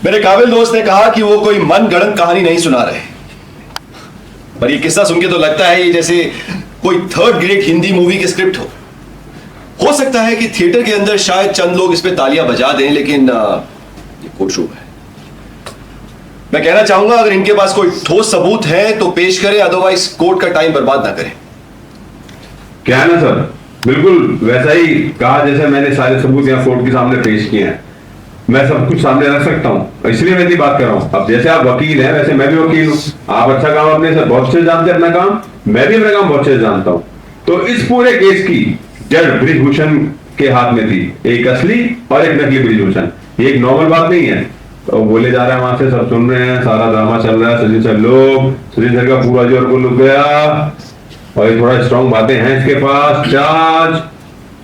मेरे काबिल दोस्त ने कहा कि वो कोई मन गढ़ंत कहानी नहीं सुना रहे, पर ये किस्सा सुन के तो लगता है ये जैसे कोई थर्ड ग्रेड हिंदी मूवी की स्क्रिप्ट हो सकता है कि थिएटर के अंदर शायद चंद लोग इस पे तालियां बजा दें, लेकिन ये कोर्ट रूम है। मैं कहना चाहूंगा अगर इनके पास कोई ठोस सबूत है तो पेश करें, अदरवाइज कोर्ट का टाइम बर्बाद ना करें। क्या है ना सर, बिल्कुल वैसा ही कहा जैसे मैंने सारे सबूत यहाँ कोर्ट के सामने पेश किए हैं। मैं सब कुछ सामने रख सकता हूँ, इसलिए मैं इतनी बात कर रहा हूँ। अब जैसे आप वकील हैं वैसे मैं भी वकील हूँ। आप अच्छा काम अपने से बहुत अच्छे जानते हैं अपना काम, मैं भी अपना काम बहुत अच्छे जानता हूँ। तो इस पूरे केस की जज ब्रिजभूषण के हाथ में थी, एक असली और एक नकली ब्रिजभूषण। ये एक नॉर्मल बात नहीं है। तो बोले जा रहे हैं वहां से, सब सुन रहे हैं, सारा ड्रामा चल रहा है। सचिन सर का पूरा जोर को लुक गया और ये थोड़ा स्ट्रॉन्ग बातें हैं इसके पास। चार्ज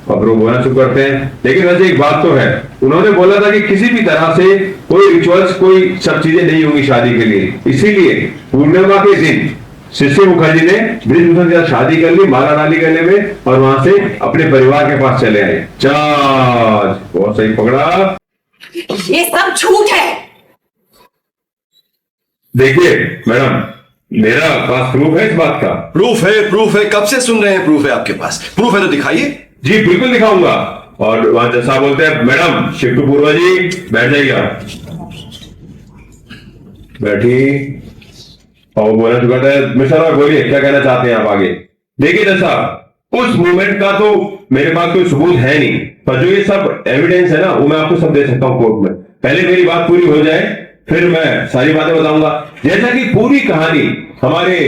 खबरों बोलना शुरू करते हैं। लेकिन वैसे एक बात तो है, उन्होंने बोला था कि किसी भी तरह से कोई रिचुअल्स, कोई सब चीजें नहीं होंगी शादी के लिए। इसीलिए पूर्णिमा के दिन शिशिर मुखर्जी ने ब्रिजभूषण के साथ शादी कर ली, माला डाली गले में, और वहां से अपने परिवार के पास चले आए। चार्ज बहुत सही पकड़ा। ये सब झूठ है। देखिए मैडम, मेरा पास प्रूफ है इस बात का। प्रूफ है, कब से सुन रहे हैं प्रूफ है आपके पास? प्रूफ है तो दिखाइए। जी बिल्कुल दिखाऊंगा। और वहां जज साहब बोलते हैं मैडम शिव टू पूर्वा जी बैठ जाइएगा। बैठी और बोलना शुरू करता है। मिस्टर बोलिए क्या कहना चाहते हैं आप आगे। देखिए जज साहब, उस मूवमेंट का तो मेरे पास कोई सबूत है नहीं, पर जो ये सब एविडेंस है ना वो मैं आपको सब दे सकता हूँ कोर्ट में। पहले मेरी बात पूरी हो जाए फिर मैं सारी बातें बताऊंगा। जैसा कि पूरी कहानी हमारे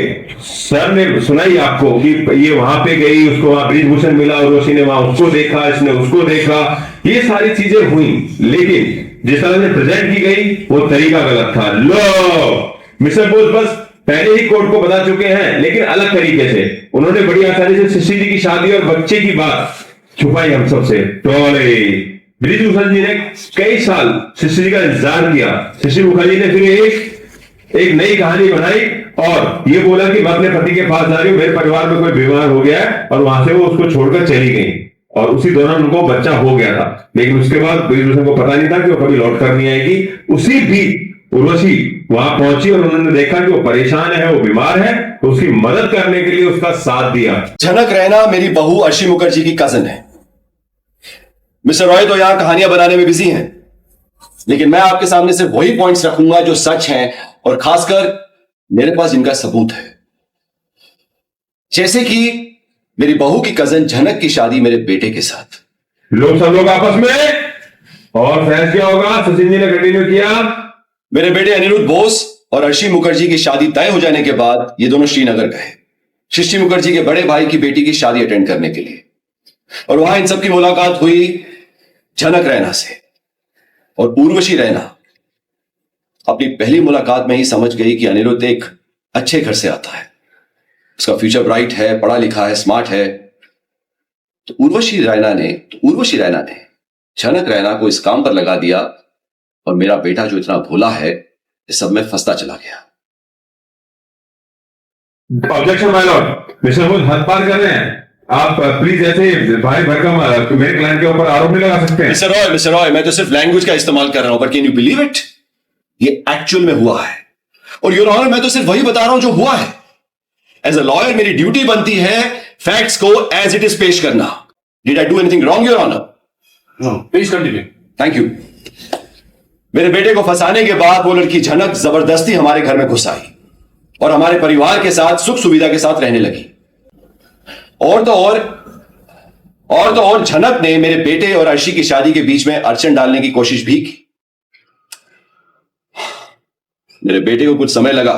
सर ने सुनाई आपको कि ये वहां पे गई, उसको वहां ब्रिजभूषण मिला, और उसी ने वहां उसको देखा, इसने उसको देखा, ये सारी चीजें हुई। लेकिन जिस तरह से प्रेजेंट की गई वो तरीका गलत था। लो मिस्टर बोस बस पहले ही कोर्ट को बता चुके हैं, लेकिन अलग तरीके से। उन्होंने बड़ी आसानी से शिशिर जी की शादी और बच्चे की बात छुपाई हम सबसे। ब्रिजभूषण जी ने कई साल शिशिर जी का इंतजार किया। शिशिर मुखर्जी ने फिर एक नई कहानी बनाई और ये बोला कि मैं अपने पति के पास जा रही हूँ, मेरे परिवार में कोई बीमार हो गया है, और वहां से वो उसको छोड़कर चली गई। और उसी दौरान उनको बच्चा हो गया था। लेकिन उसके बाद ब्रिजभूषण को पता नहीं था कि वो कभी लौट कर नहीं आएगी। उसी भी उर्वशी वहां पहुंची और उन्होंने देखा कि वो परेशान है, वो बीमार है, तो उसकी मदद करने के लिए उसका साथ दिया। झनक रैना मेरी बहू अर्शी मुखर्जी की कजन है। मिस्टर रॉय तो यहां कहानियां बनाने में बिजी हैं, लेकिन मैं आपके सामने सिर्फ वही पॉइंट्स रखूंगा जो सच हैं, और खासकर मेरे पास जिनका सबूत है। जैसे कि मेरी बहू की कजन झनक की शादी मेरे बेटे के साथ। लोग सब लोग आपस में, और फैसला क्या होगा? सचिन जी ने कंटिन्यू किया। मेरे बेटे अनिरुद्ध बोस और अर्शी मुखर्जी की शादी तय हो जाने के बाद ये दोनों श्रीनगर गए शिशिर मुखर्जी के बड़े भाई की बेटी की शादी अटेंड करने के लिए। और वहां इन सबकी मुलाकात हुई झनक रैना से। और उर्वशी रैना अपनी पहली मुलाकात में ही समझ गई कि अनिरुद्ध एक अच्छे घर से आता है, उसका फ्यूचर ब्राइट है, पढ़ा लिखा है, स्मार्ट है। तो उर्वशी रैना ने झनक रैना को इस काम पर लगा दिया, और मेरा बेटा जो इतना भोला है इस सब में फंसता चला गया। Objection my Lord, mister Bose हद पार कर रहे हैं। आप प्लीज ऐसे भारी भरकम मेरे क्लाइंट के ऊपर आरोप नहीं लगा सकते। मिस्टर रॉय, मैं तो सिर्फ लैंग्वेज का इस्तेमाल कर रहा हूं, पर कैन यू बिलीव इट, ये एक्चुअल में हुआ है। और योर ऑनर, मैं तो सिर्फ वही बता रहा हूं जो हुआ है। एज अ लॉयर मेरी ड्यूटी बनती है फैक्ट्स को एज इट इज पेश करना। Did I do anything wrong your honour? No, please continue. Thank you. मेरे बेटे को फंसाने के बाद वो लड़की झनक जबरदस्ती हमारे घर में घुस आई और हमारे परिवार के साथ सुख सुविधा के साथ रहने लगी। और तो और झनक ने मेरे बेटे और अर्शी की शादी के बीच में अड़चन डालने की कोशिश भी की। मेरे बेटे को कुछ समय लगा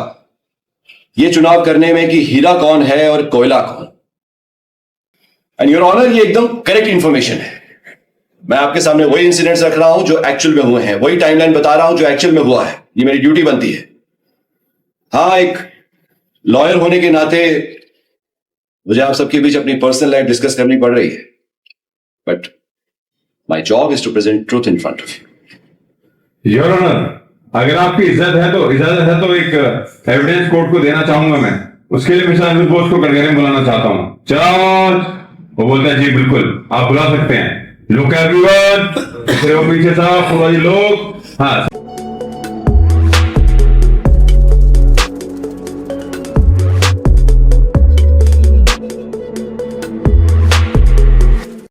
यह चुनाव करने में कि हीरा कौन है और कोयला कौन। एंड योर ऑनर, ये एकदम करेक्ट इंफॉर्मेशन है। मैं आपके सामने वही इंसिडेंट्स रख रहा हूं जो एक्चुअल में हुए हैं, वही टाइमलाइन बता रहा हूं जो एक्चुअल में हुआ है। ये मेरी ड्यूटी बनती है। हाँ, एक लॉयर होने के नाते मुझे आप सबके बीच अपनी पर्सनल लाइफ डिस्कस करनी पड़ रही है, but my job is to present truth in front of you. Your honour, अगर आपकी इज्जत है तो एक एविडेंस कोर्ट को देना चाहूंगा मैं। उसके लिए मिस्टर अनिरुद्ध बोस को कटघरे में बुलाना चाहता हूं। चार्ज। वो बोलता है जी बिल्कुल आप बुला सकते हैं। लुक एवरीवन, पीछे साहब, लोग। हाँ